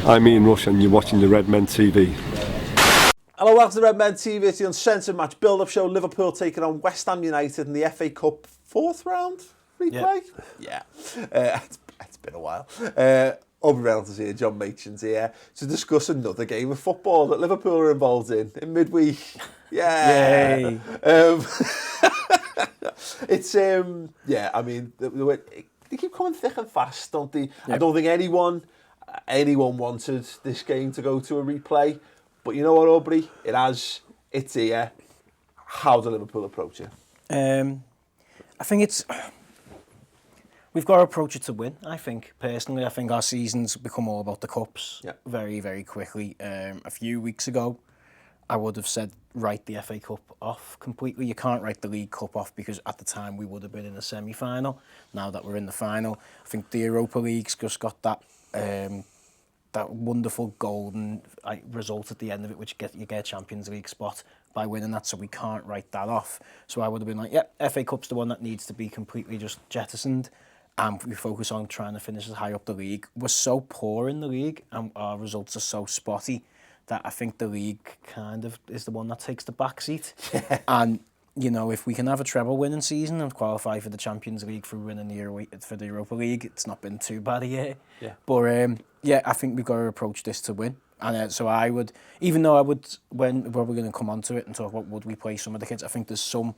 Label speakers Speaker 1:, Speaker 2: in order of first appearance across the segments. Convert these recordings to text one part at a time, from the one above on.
Speaker 1: I'm Ian Rush and you're watching the Redmen TV.
Speaker 2: Hello, welcome to Redmen TV. It's the Uncensored match build-up show. Liverpool taking on West Ham United in the FA Cup 4th round replay. Yeah. It's been a while. Aubrey and John here, John Machen's here to discuss another game of football that Liverpool are involved in midweek. Yeah.
Speaker 3: Yay.
Speaker 2: It's I mean, they keep coming thick and fast, don't they? Yep. I don't think anyone wanted this game to go to a replay, but you know what, Aubrey? It's here. How do Liverpool approach it?
Speaker 3: I think we've got to approach it to win. I think personally, I think our season's become all about the cups very, very quickly. A few weeks ago, I would have said write the FA Cup off completely. You can't write the League Cup off because at the time we would have been in the semi-final. Now that we're in the final, I think the Europa League's just got that wonderful golden result at the end of it, which you get a Champions League spot by winning that, so we can't write that off. So I would have been like, FA Cup's the one that needs to be completely just jettisoned, and we focus on trying to finish as high up the league. We're so poor in the league, and our results are so spotty, that I think the league kind of is the one that takes the back seat. And, you know, if we can have a treble winning season and qualify for the Champions League for winning for the Europa League, it's not been too bad a year. Yeah. But, I think we've got to approach this to win. And so I would, even though I would, when we're going to come on to it and talk about would we play some of the kids, I think there's some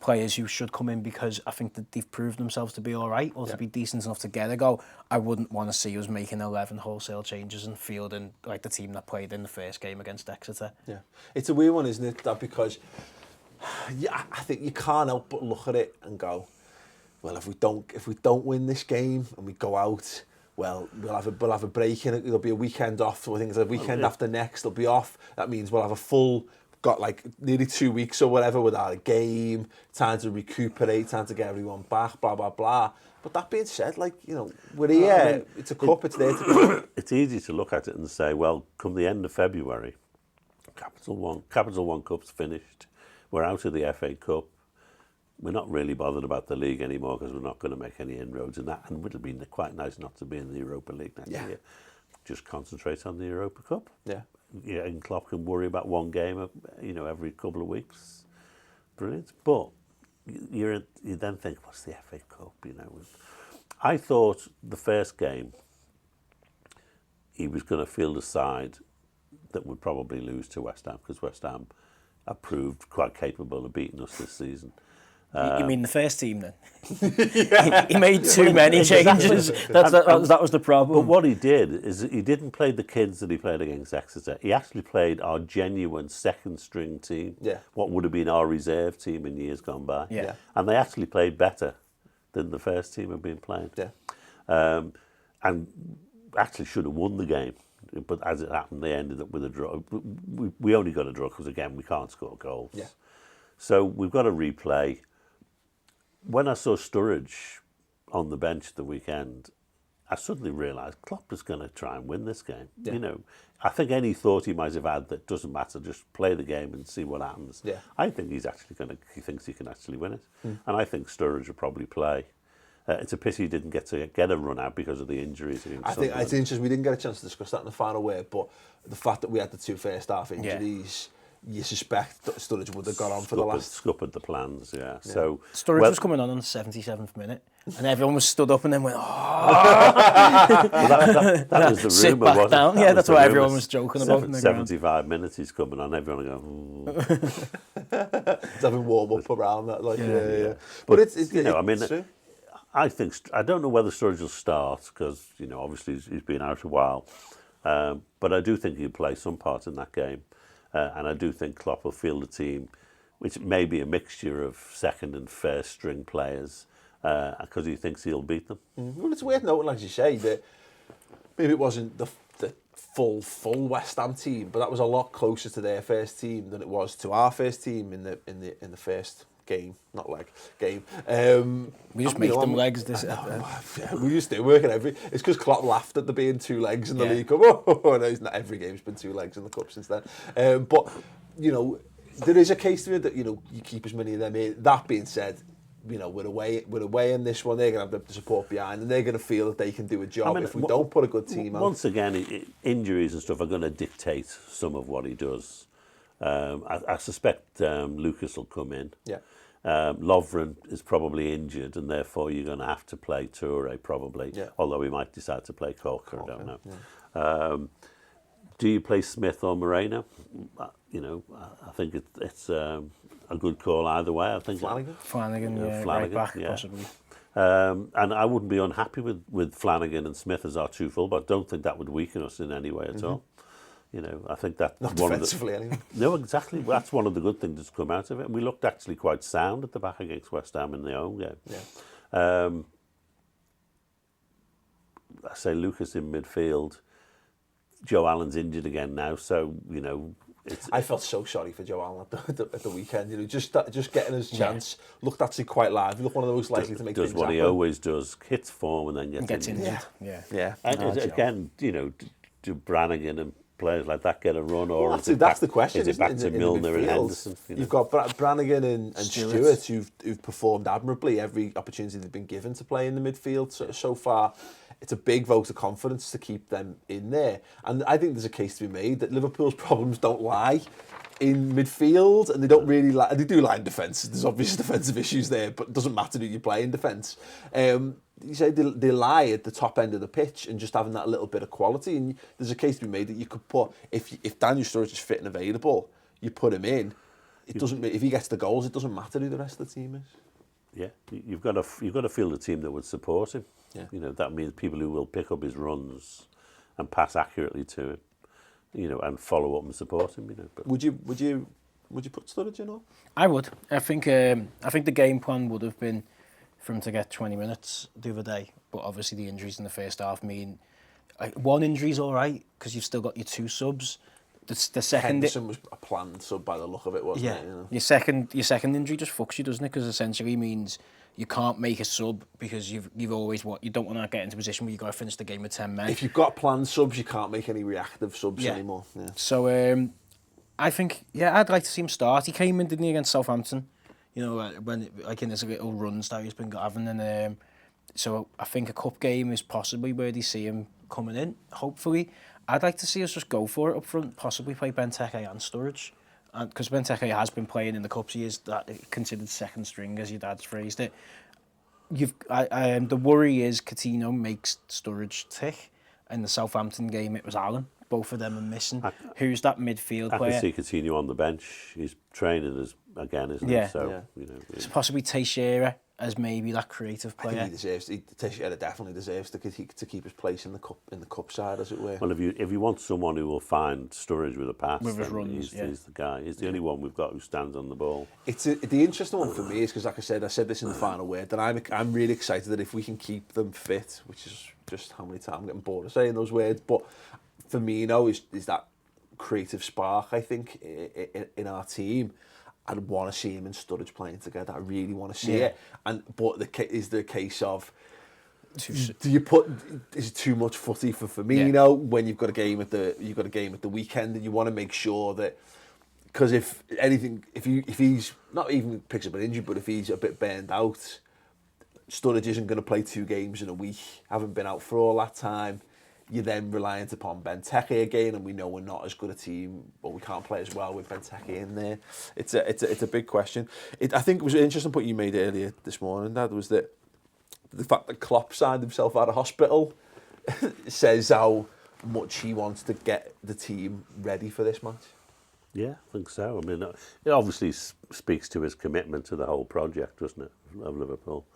Speaker 3: players who should come in because I think that they've proved themselves to be all right or to be decent enough to get a go. I wouldn't want to see us making 11 wholesale changes and fielding like the team that played in the first game against Exeter. Yeah,
Speaker 2: it's a weird one, isn't it? That because I think you can't help but look at it and go, well, if we don't win this game and we go out, well, we'll have a break in it. There'll be a weekend off. I think it's a weekend after next. They'll be off. That means we'll have a full. Got like nearly 2 weeks or whatever without a game, time to recuperate, time to get everyone back, blah, blah, blah. But that being said, like, you know, we're here, it's a cup, it's there to go.
Speaker 4: It's easy to look at it and say, well, come the end of February, Capital One Cup's finished, we're out of the FA Cup, we're not really bothered about the league anymore because we're not going to make any inroads in that, and it'll be quite nice not to be in the Europa League next year. Just concentrate on the Europa Cup. Yeah, and Klopp can worry about one game, every couple of weeks. Brilliant. But you then think, what's the FA Cup? I thought the first game he was going to field a side that would probably lose to West Ham because West Ham have proved quite capable of beating us this season.
Speaker 3: You mean the first team then? He made too many changes. That was the problem.
Speaker 4: But what he did is he didn't play the kids that he played against Exeter. He actually played our genuine second string team, what would have been our reserve team in years gone by. And they actually played better than the first team had been playing. And actually should have won the game. But as it happened, they ended up with a draw. We only got a draw because, again, we can't score goals. So we've got a replay. When I saw Sturridge on the bench the weekend, I suddenly realised Klopp is going to try and win this game. I think any thought he might have had that doesn't matter, just play the game and see what happens. I think he thinks he can actually win it. And I think Sturridge will probably play. It's a pity he didn't get a run out because of the injuries.
Speaker 2: I think it's interesting. We didn't get a chance to discuss that in the final word, but the fact that we had the two first half injuries, you suspect that Sturridge would have got on for the last.
Speaker 4: Scuppered the plans, So
Speaker 3: Sturridge was coming on the 77th minute, and everyone was stood up and then went, oh!
Speaker 4: that was the rumour, wasn't
Speaker 3: down.
Speaker 4: it?
Speaker 3: Yeah, that's what everyone was joking about.
Speaker 4: 75 minutes he's coming on, everyone will go,
Speaker 2: He's having warm up around that, But it's true.
Speaker 4: I don't know whether Sturridge will start because obviously he's been out a while, but I do think he'll play some part in that game. And I do think Klopp will field a team which may be a mixture of second and first string players because he thinks he'll beat them.
Speaker 2: Well, it's worth noting, like you say, that maybe it wasn't the full West Ham team, but that was a lot closer to their first team than it was to our first team in the first game, not leg game.
Speaker 3: We just make them legs.
Speaker 2: We used to work at every. It's because Klopp laughed at there being two legs in the League Cup. Oh, no, it's not every game's been two legs in the cup since then. But there is a case to it that you keep as many of them in. That being said, we're away in this one. They're going to have the support behind, and they're going to feel that they can do a job. If we don't put a good team out.
Speaker 4: Once again, injuries and stuff are going to dictate some of what he does. I suspect Lucas will come in.
Speaker 2: Yeah.
Speaker 4: Lovren is probably injured, and therefore you're going to have to play Toure probably.
Speaker 2: Yeah.
Speaker 4: Although we might decide to play Corker, I don't know. Yeah. Do you play Smith or Moreno? I think it's a good call either way. I think
Speaker 3: Flanagan, right back, possibly.
Speaker 4: And I wouldn't be unhappy with Flanagan and Smith as our two fullbacks. Don't think that would weaken us in any way at all. I think that's
Speaker 2: not
Speaker 4: one
Speaker 2: defensively
Speaker 4: of the,
Speaker 2: anyway.
Speaker 4: No, exactly. That's one of the good things that's come out of it. And we looked actually quite sound at the back against West Ham in the home game.
Speaker 2: Yeah.
Speaker 4: I say Lucas in midfield. Joe Allen's injured again now, so
Speaker 2: I felt so sorry for Joe Allen at the weekend. Just getting his chance. Looked actually quite lively. Looked one of those likely to make
Speaker 4: does
Speaker 2: things
Speaker 4: what
Speaker 2: happen.
Speaker 4: he always does: hits form and then gets injured.
Speaker 2: Yeah.
Speaker 4: And again, do Brannigan and players like that get a run, or
Speaker 2: that's the question?
Speaker 4: Is it back to Milner and Henderson?
Speaker 2: You've got Brannigan and Stewart who've performed admirably every opportunity they've been given to play in the midfield so far. It's a big vote of confidence to keep them in there. And I think there's a case to be made that Liverpool's problems don't lie in midfield, and they don't really lie. They do lie in defence. There's obvious defensive issues there, but it doesn't matter who you play in defence. You say they lie at the top end of the pitch and just having that little bit of quality. And there's a case to be made that you could put, if Daniel Sturridge is fit and available, you put him in. If he gets the goals, it doesn't matter who the rest of the team is.
Speaker 4: Yeah, you've got to field a team that would support him.
Speaker 2: Yeah.
Speaker 4: That means people who will pick up his runs and pass accurately to him, and follow up and support him. But
Speaker 2: would you put Sturridge in? Or?
Speaker 3: I would. I think the game plan would have been for him to get 20 minutes the other day, but obviously the injuries in the first half mean one injury's all right because you've still got your two subs. The second
Speaker 2: Henderson was a planned sub by the look of it, wasn't it?
Speaker 3: Your second injury just fucks you, doesn't it? Because essentially means you can't make a sub because you've always you don't want to get into a position where you've got to finish the game with 10 men.
Speaker 2: If you've got planned subs, you can't make any reactive subs anymore. Yeah.
Speaker 3: So I think I'd like to see him start. He came in, didn't he, against Southampton? When in his little runs that he's been having, and so I think a cup game is possibly where they see him coming in. Hopefully. I'd like to see us just go for it up front, possibly play Benteke and Sturridge. Because Benteke has been playing in the cups, he is considered second string, as your dad's phrased it. The worry is Coutinho makes Sturridge tick. In the Southampton game, it was Allen. Both of them are missing. Who's that midfield player?
Speaker 4: I can see Coutinho on the bench. He's training again, isn't he? So,
Speaker 3: So possibly Teixeira as maybe that creative player.
Speaker 2: I think Teixeira definitely deserves to keep his place in the cup side, as it were.
Speaker 4: Well, if you want someone who will find Sturridge with a pass,
Speaker 3: with his runs,
Speaker 4: he's the guy. He's the only one we've got who stands on the ball.
Speaker 2: The interesting one for me is because, like I said this in the final word, that I'm really excited that if we can keep them fit, which is just how many times I'm getting bored of saying those words, but Firmino is that creative spark, I think, in our team. I'd want to see him and Sturridge playing together. I really want to see it. But is there a case of is it too much footy for Firmino when you've got a game at the weekend, and you want to make sure that, because if he's not even picks up an injury, but if he's a bit burned out, Sturridge isn't going to play 2 games in a week, haven't been out for all that time. You're then reliant upon Benteke again, and we know we're not as good a team, but we can't play as well with Benteke in there. It's a big question. I think it was an interesting point you made earlier this morning, Dad, was that the fact that Klopp signed himself out of hospital says how much he wants to get the team ready for this match.
Speaker 4: Yeah, I think so. I mean, it obviously speaks to his commitment to the whole project, doesn't it, of Liverpool?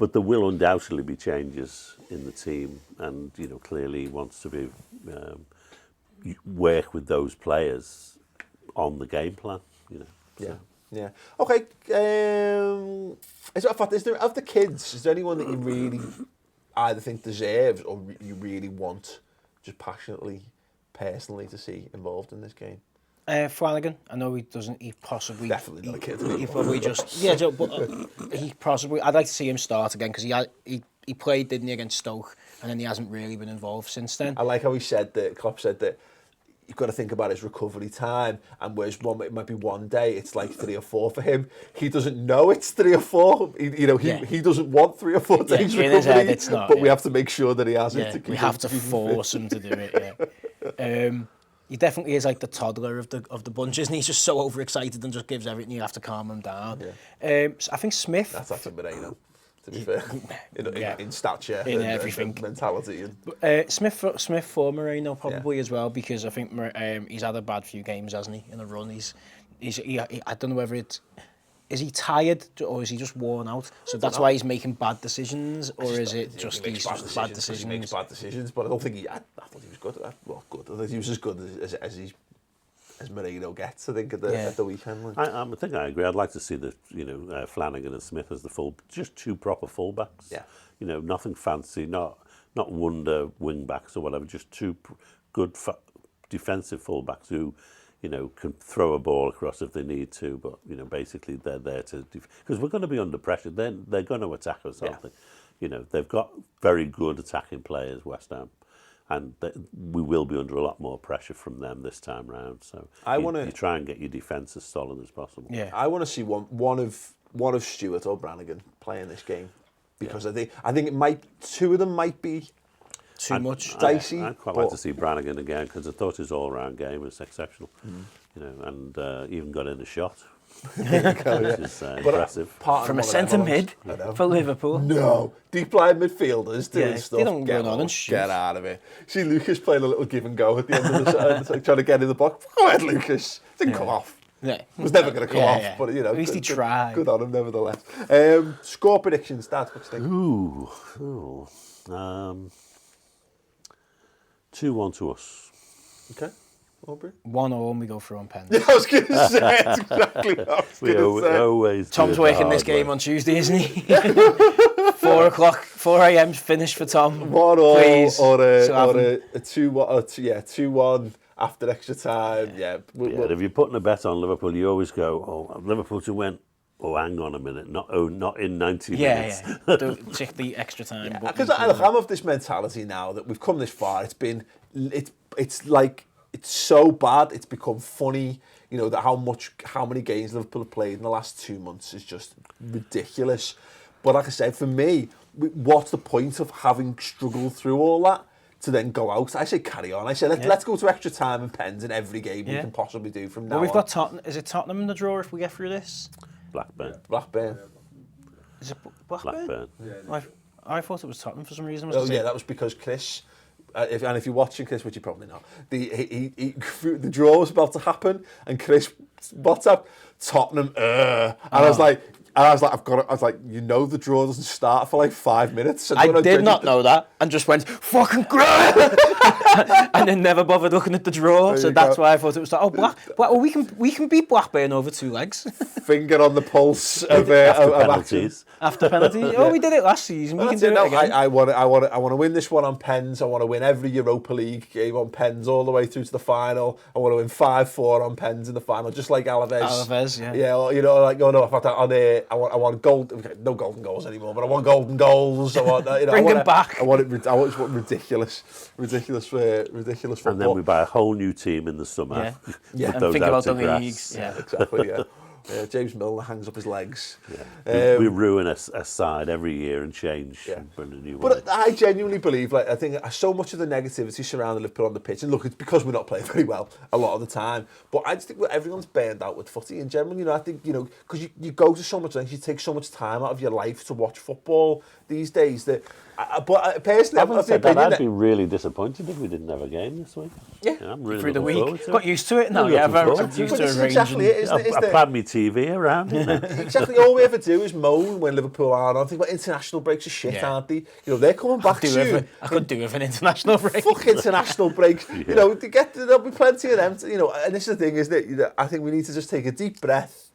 Speaker 4: But there will undoubtedly be changes in the team, and clearly he wants to work with those players on the game plan.
Speaker 2: Yeah. Okay. Is there of the kids? Is there anyone that you really either think deserves or you really want, just passionately, personally, to see involved in this game?
Speaker 3: Flanagan. I know he doesn't. He possibly
Speaker 2: definitely not a kid.
Speaker 3: He probably just but he possibly. I'd like to see him start again because he played, didn't he, against Stoke, and then he hasn't really been involved since then.
Speaker 2: I like how Klopp said that you've got to think about his recovery time, and whereas it might be one day, it's like 3 or 4 for him. He doesn't know it's 3 or 4. He doesn't want 3 or 4 days recovery,
Speaker 3: his head, it's not,
Speaker 2: but we have to make sure that he has it.
Speaker 3: We have to force him to do it. He definitely is like the toddler of the bunch, isn't he? He's just so overexcited and just gives everything. You have to calm him down. So I think Smith.
Speaker 2: That's a Moreno, to be fair, in stature,
Speaker 3: in everything,
Speaker 2: and mentality.
Speaker 3: Smith for Moreno probably as well, because I think he's had a bad few games, hasn't he? In a run, I don't know whether is he tired or is he just worn out? So that's why he's making bad decisions, or is it just he's just bad decisions? He
Speaker 2: makes bad decisions, but I don't think I thought he was good. Well, good. I think he was as good as Moreno gets. I think at the weekend.
Speaker 4: I think I agree. I'd like to see Flanagan and Smith as just 2 proper fullbacks.
Speaker 2: Yeah.
Speaker 4: Nothing fancy, not wonder wing backs or whatever. Just 2 good defensive fullbacks who, can throw a ball across if they need to, but basically they're there to because we're going to be under pressure. Then they're going to attack us, aren't they? They've got very good attacking players, West Ham, and we will be under a lot more pressure from them this time round. So you try and get your defence as solid as possible.
Speaker 2: Yeah, I want to see one of Stewart or Brannigan playing this game, because I think it might 2 of them might be too much dicey.
Speaker 4: I'd quite like to see Brannigan again, because I thought his all-round game was exceptional. And even got in a shot. Which is impressive.
Speaker 3: From a centre mid for Liverpool.
Speaker 2: No, deep line midfielders doing stuff.
Speaker 3: They don't run on and shoot.
Speaker 2: Get out of it. See Lucas playing a little give and go at the end of the side, trying to get in the box. Go ahead, Lucas. Didn't come off.
Speaker 3: Yeah.
Speaker 2: It was never going to come off, but
Speaker 3: at least he tried.
Speaker 2: Good on him, nevertheless. Score predictions, Dad. What do you think?
Speaker 4: 2-1 to us.
Speaker 2: Okay. Aubrey?
Speaker 3: 1-1, and we go through on pens.
Speaker 2: Yeah, I was going to say, that's exactly what I was going to say.
Speaker 4: Always
Speaker 3: Tom's working this game on Tuesday, isn't he? 4 a.m. finish for Tom.
Speaker 2: 1-1 or a 2-1 after extra time. Yeah.
Speaker 4: If you're putting a bet on Liverpool, you always go, Liverpool to win. Oh, hang on a minute, not in 90 minutes.
Speaker 3: Yeah. Don't check the extra time.
Speaker 2: Because I'm of this mentality now that we've come this far. It's like, it's so bad, it's become funny. That how many games Liverpool have played in the last 2 months is just ridiculous. But like I said, for me, what's the point of having struggled through all that to then go out? I say carry on. I say let's go to extra time and pens in every game we can possibly do from now on.
Speaker 3: We've got Tottenham. Is it Tottenham in the draw if we get through this?
Speaker 2: Blackburn.
Speaker 3: Is it Blackburn?
Speaker 2: Yeah.
Speaker 3: I thought it was Tottenham for some reason.
Speaker 2: That was because Chris. If you're watching Chris, which you probably not, the draw was about to happen, and Chris WhatsApp Tottenham, and I was like, the draw doesn't start for like 5 minutes.
Speaker 3: I did not know that, and just went fucking great, and then never bothered looking at the draw. So that's why I thought it was. We can beat Blackburn over 2 legs.
Speaker 2: Finger on the pulse of
Speaker 4: penalties.
Speaker 3: After penalties. Oh, we did it last season. We can do it again.
Speaker 2: I want to win this one on pens. I want to win every Europa League game on pens all the way through to the final. I want to win 5-4 on pens in the final, just like Alaves.
Speaker 3: Yeah.
Speaker 2: Yeah, I want gold. No golden goals anymore, but I want golden goals. I want
Speaker 3: bring them back.
Speaker 2: I want ridiculous football.
Speaker 4: And then we buy a whole new team in the summer.
Speaker 3: Yeah. And think about the leagues.
Speaker 2: Yeah, exactly. Yeah. James Milner hangs up his legs.
Speaker 4: Yeah. We ruin a side every year and change and bring a new one.
Speaker 2: But I genuinely believe, I think so much of the negativity surrounding Liverpool on the pitch, and look, it's because we're not playing very well a lot of the time, but I just think everyone's burned out with footy in general. I think, because you go to so much lengths, you take so much time out of your life to watch football these days that... But personally,
Speaker 4: I'd be really disappointed if we didn't have a game this week.
Speaker 3: Yeah,
Speaker 4: I'm really
Speaker 3: through the week.
Speaker 4: Got
Speaker 3: used to it now. I'm used to arranging.
Speaker 2: Exactly it, isn't it?
Speaker 4: I planned my TV around.
Speaker 2: Exactly. All we ever do is moan when Liverpool aren't on. I think international breaks are shit, aren't they? They're coming back soon.
Speaker 3: I could do with an international break.
Speaker 2: Fuck international breaks. There'll be plenty of them. And this is the thing, isn't it? I think we need to just take a deep breath,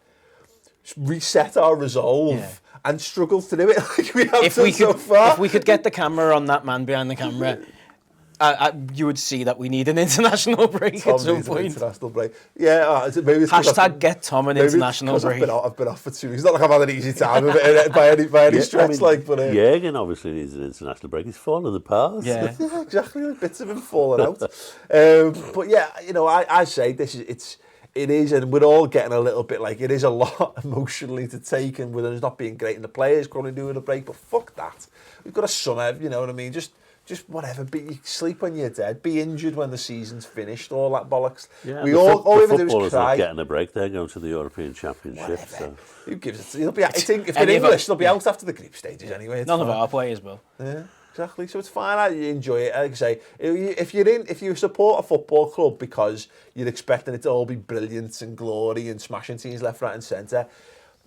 Speaker 2: reset our resolve. And struggle to do it like we have done so far.
Speaker 3: If we could get the camera on that man behind the camera, You would see that we need an international break
Speaker 2: Tom
Speaker 3: at some
Speaker 2: needs an
Speaker 3: point.
Speaker 2: international break. Yeah, maybe it's 'cause
Speaker 3: Hashtag get Tom an international break.
Speaker 2: I've been off for 2 weeks. It's not like I've had an easy time of it by any stretch.
Speaker 4: Jürgen obviously needs an international break. He's fallen apart.
Speaker 3: Yeah,
Speaker 2: yeah, exactly. Bits of him falling out. But yeah, I say it is, and we're all getting a little bit like it is a lot emotionally to take, and with us not being great, and the players currently doing a break. But fuck that. We've got a summer. You know what I mean? Just whatever. Sleep when you're dead. Be injured when the season's finished. All that bollocks.
Speaker 4: Yeah,
Speaker 2: all we ever do is
Speaker 4: footballers
Speaker 2: cry.
Speaker 4: not getting a break. They're going to the European Championship. So.
Speaker 2: Who gives it? They'll be. I think if they're English, they'll be out after the group stages anyway. It's
Speaker 3: none
Speaker 2: fine.
Speaker 3: of our players will.
Speaker 2: Yeah, exactly. So it's fine. You enjoy it. Like I say, if you support a football club because you're expecting it to all be brilliance and glory and smashing teams left, right, and centre,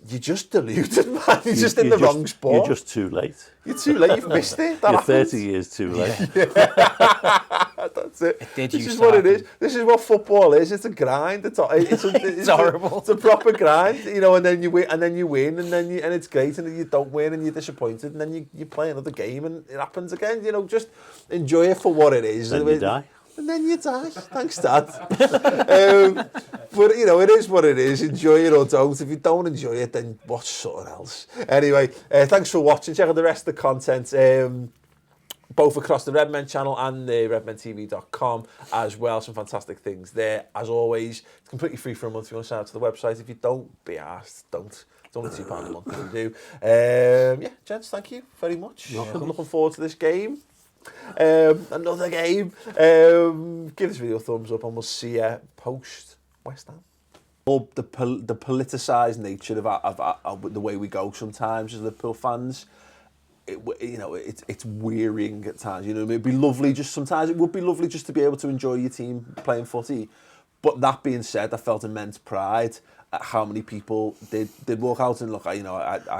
Speaker 2: you're just deluded, man. You're just in the wrong sport.
Speaker 4: You're just too late.
Speaker 2: You're too late. You've missed it.
Speaker 4: You're 30 years too late.
Speaker 2: That's it.
Speaker 3: This
Speaker 2: is what it is. This is what football is. It's a grind. It's
Speaker 3: horrible.
Speaker 2: It's a proper grind, and then you win, and it's great, and then you don't win, and you're disappointed, and then you play another game, and it happens again. Just enjoy it for what it is.
Speaker 4: Then you die.
Speaker 2: And then you die. Thanks, Dad. But, it is what it is. Enjoy it or don't. If you don't enjoy it, then watch something else. Anyway, thanks for watching. Check out the rest of the content, both across the Redmen channel and the redmentv.com as well. Some fantastic things there. As always, it's completely free for a month if you want to sign up to the website. If you don't, be arsed. Don't. It's only £2 a month if you do. Yeah, gents, thank you very much. I'm looking forward to this game. Another game. Give this video a thumbs up and we'll see you post West Ham. The politicised nature of the way we go sometimes as Liverpool fans, it's wearing at times. It'd be lovely sometimes it would be lovely just to be able to enjoy your team playing footy. But that being said, I felt immense pride at how many people did walk out and look. I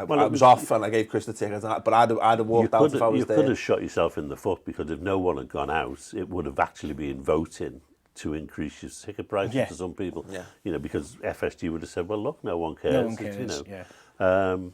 Speaker 2: was off and I gave Chris the ticket, but I'd have walked out if I was there.
Speaker 4: You could have shot yourself in the foot, because if no one had gone out, it would have actually been voting to increase your ticket prices to some people. Yeah. Because FSG would have said, well, look, no one cares.
Speaker 3: No one cares.